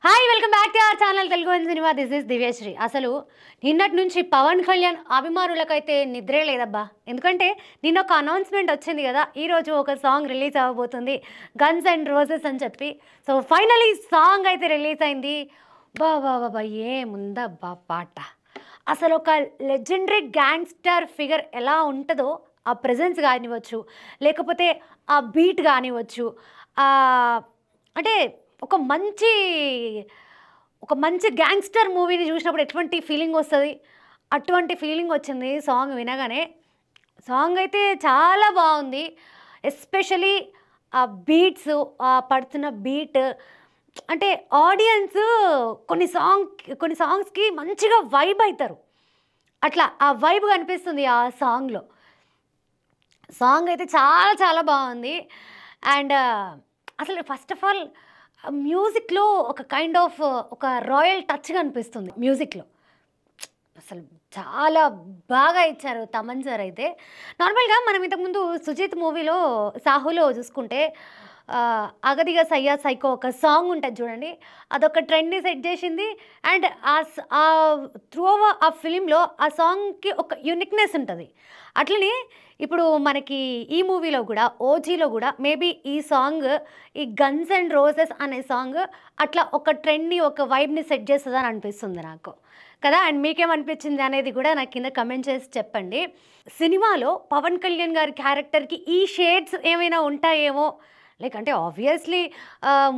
Hi welcome back to our channel Telugu one cinema. This is Divyashree. అసలు నిన్నటి నుంచి పవన్ కళ్యాణ్ అభిమానులకైతే నిద్రే లేదబ్బా. ఎందుకంటే నిన్న ఒక అనౌన్స్మెంట్ వచ్చింది కదా, ఈరోజు ఒక సాంగ్ రిలీజ్ అవ్వబోతుంది గన్స్ అండ్ రోజెస్ అని చెప్పి. సో ఫైనలీ సాంగ్ అయితే రిలీజ్ అయింది. బాబా బాబా ఏముందబ్బా పాట. అసలు ఒక లెజెండరీ గ్యాంగ్స్టర్ ఫిగర్ ఎలా ఉంటుందో ఆ ప్రెజెన్స్ కానివ్వచ్చు, లేకపోతే ఆ బీట్ కానివ్వచ్చు, అంటే ఒక మంచి ఒక మంచి గ్యాంగ్స్టర్ మూవీని చూసినప్పుడు ఎటువంటి ఫీలింగ్ వస్తుంది, అటువంటి ఫీలింగ్ వచ్చింది సాంగ్ వినగానే. సాంగ్ అయితే చాలా బాగుంది. ఎస్పెషలీ ఆ బీట్స్, ఆ పడుతున్న బీట్, అంటే ఆడియన్స్ కొన్ని సాంగ్స్కి మంచిగా వైబ్ అవుతారు. అట్లా ఆ వైబ్ కనిపిస్తుంది ఆ సాంగ్లో. సాంగ్ అయితే చాలా చాలా బాగుంది. అండ్ అసలు ఫస్ట్ ఆఫ్ ఆల్ మ్యూజిక్లో ఒక కైండ్ ఆఫ్ ఒక రాయల్ టచ్గా అనిపిస్తుంది మ్యూజిక్లో. అసలు చాలా బాగా ఇచ్చారు తమన్ సార్ అయితే. నార్మల్గా మనం ఇంతకుముందు సుజిత్ మూవీలో సాహులో చూసుకుంటే అగదిగా సయ్యా సైకో ఒక సాంగ్ ఉంటుంది చూడండి, అదొక ట్రెండ్ని సెట్ చేసింది. అండ్ ఆ త్రూ ఆ ఫిలింలో ఆ సాంగ్కి ఒక యూనిక్నెస్ ఉంటుంది. అట్లనే ఇప్పుడు మనకి ఈ మూవీలో కూడా, ఓజీలో కూడా మేబీ ఈ సాంగ్, ఈ గన్స్ అండ్ రోజెస్ అనే సాంగ్ అట్లా ఒక ట్రెండ్ని, ఒక వైబ్ని సెట్ చేస్తుందని అనిపిస్తుంది నాకు కదా. అండ్ మీకేమనిపించింది అనేది కూడా నాకు కింద కమెంట్ చేసి చెప్పండి. సినిమాలో పవన్ కళ్యాణ్ గారి క్యారెక్టర్కి ఈ షేడ్స్ ఏమైనా ఉంటాయేమో, లైక్ అంటే ఆబ్వియస్లీ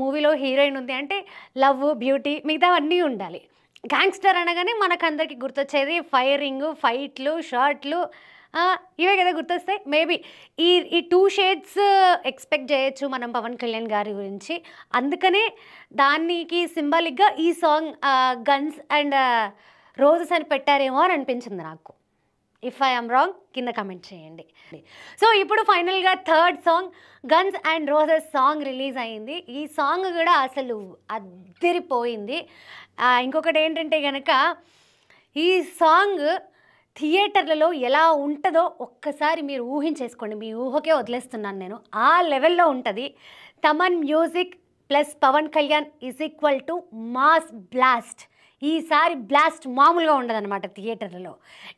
మూవీలో హీరోయిన్ ఉంది అంటే లవ్, బ్యూటీ, మిగతావన్నీ ఉండాలి. గ్యాంగ్స్టర్ అనగానే మనకందరికీ గుర్తొచ్చేది ఫైరింగ్, ఫైట్లు, షార్ట్లు, ఇవే కదా గుర్తొస్తాయి. మేబీ ఈ టూ షేడ్స్ ఎక్స్పెక్ట్ చేయొచ్చు మనం పవన్ కళ్యాణ్ గారి గురించి. అందుకనే దానికి సింబాలిక్గా ఈ సాంగ్ గన్స్ అండ్ రోజెస్ అని పెట్టారేమో అని అనిపించింది నాకు. ఇఫ్ ఐ ఆమ్ రాంగ్ కింద కమెంట్ చేయండి. సో ఇప్పుడు ఫైనల్గా third song guns and roses song release అయింది. ఈ సాంగ్ కూడా అసలు అదిరిపోయింది. ఇంకొకటి ఏంటంటే కనుక, ఈ సాంగ్ థియేటర్లలో ఎలా ఉంటుందో ఒక్కసారి మీరు ఊహించేసుకోండి. మీ ఊహకే వదిలేస్తున్నాను నేను. ఆ లెవెల్లో ఉంటుంది. Thaman music plus Pawan Kalyan is equal to mass blast. ఈసారి బ్లాస్ట్ మామూలుగా ఉండదన్నమాట థియేటర్లలో.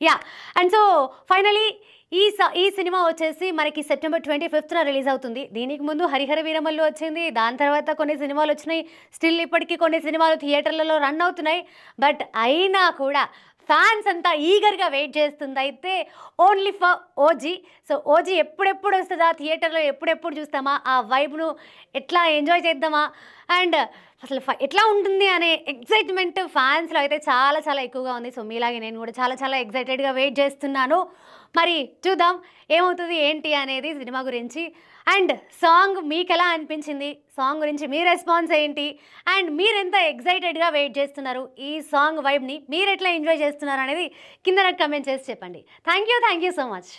యా. అండ్ సో ఫైనలీ ఈ సినిమా వచ్చేసి మనకి సెప్టెంబర్ 25న రిలీజ్ అవుతుంది. దీనికి ముందు హరిహర వీరమల్లు వచ్చింది, దాని తర్వాత కొన్ని సినిమాలు వచ్చినాయి. స్టిల్ ఇప్పటికీ కొన్ని సినిమాలు థియేటర్లలో రన్ అవుతున్నాయి. బట్ అయినా కూడా ఫ్యాన్స్ అంతా ఈగర్గా వెయిట్ చేస్తుంది అయితే only for OG. So OG ఎప్పుడెప్పుడు వస్తుందా, థియేటర్లో ఎప్పుడెప్పుడు చూస్తామా, ఆ వైబ్ను ఎట్లా ఎంజాయ్ చేద్దామా, అండ్ అసలు ఎట్లా ఉంటుంది అనే ఎక్సైట్మెంట్ ఫ్యాన్స్లో అయితే చాలా చాలా ఎక్కువగా ఉంది. సో మీలాగే నేను కూడా చాలా చాలా ఎక్సైటెడ్గా వెయిట్ చేస్తున్నాను. మరి చూద్దాం ఏమవుతుంది ఏంటి అనేది సినిమా గురించి. అండ్ సాంగ్ మీకు ఎలా అనిపించింది, సాంగ్ గురించి మీ రెస్పాన్స్ ఏంటి, అండ్ మీరు ఎంత ఎక్సైటెడ్గా వెయిట్ చేస్తున్నారు, ఈ సాంగ్ వైబ్ని మీరు ఎట్లా ఎంజాయ్ చేస్తున్నారు అనేది కింద నాకు కమెంట్ చేసి చెప్పండి. Thank you so much.